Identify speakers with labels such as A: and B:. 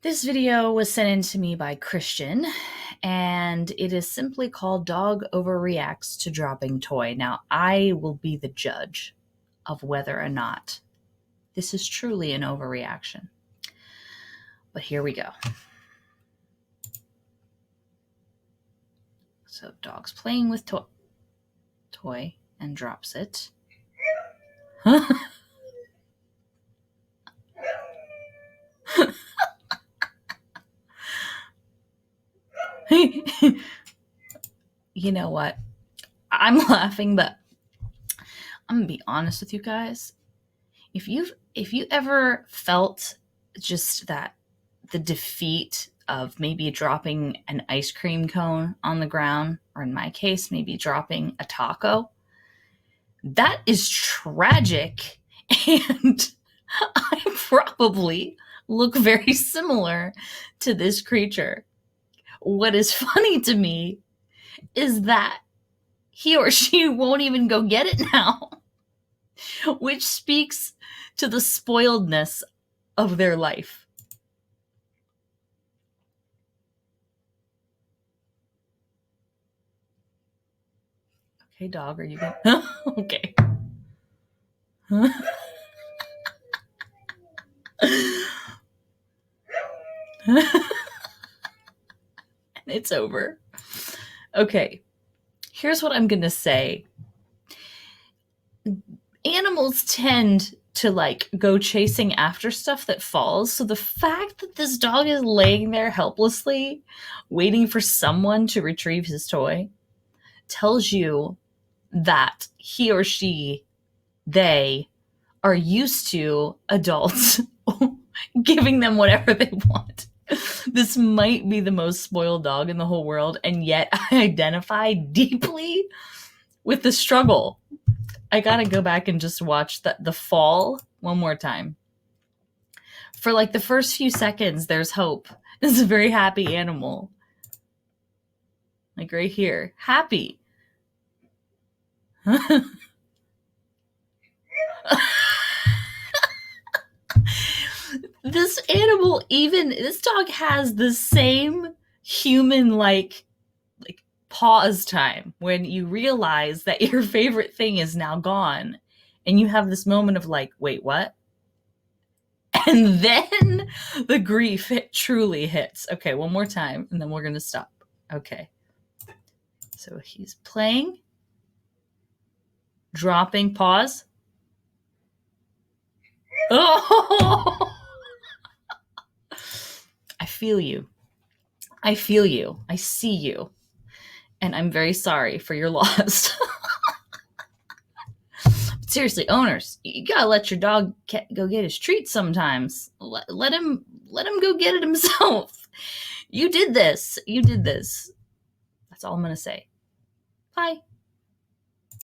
A: This video was sent in to me by Christian, and it is simply called Dog Overreacts to Dropping Toy. Now, I will be the judge of whether or not this is truly an overreaction. But here we go. So, dog's playing with toy and drops it. You know what? I'm laughing, but I'm gonna be honest with you guys. If you ever felt just that the defeat of maybe dropping an ice cream cone on the ground, or in my case, maybe dropping a taco, that is tragic, and I probably look very similar to this creature. What is funny to me is that he or she won't even go get it now, which speaks to the spoiledness of their life. Okay, dog, are you going? Okay. And it's over. Okay, here's what I'm gonna say. Animals tend to go chasing after stuff that falls. So the fact that this dog is laying there helplessly, waiting for someone to retrieve his toy, tells you that he or she, they, are used to adults giving them whatever they want. This might be the most spoiled dog in the whole world, and yet I identify deeply with the struggle. I gotta go back and just watch the fall one more time. For the first few seconds, there's hope. This is a very happy animal. Right here. Happy. This animal, this dog has the same human pause time when you realize that your favorite thing is now gone, and you have this moment of wait, what? And then the grief truly hits. Okay, one more time, and then we're gonna stop. Okay, so he's playing, dropping, pause. Oh! I feel you. I feel you. I see you. And I'm very sorry for your loss. Seriously, owners, you gotta let your dog go get his treats sometimes. Let him go get it himself. You did this. That's all I'm gonna say. Bye.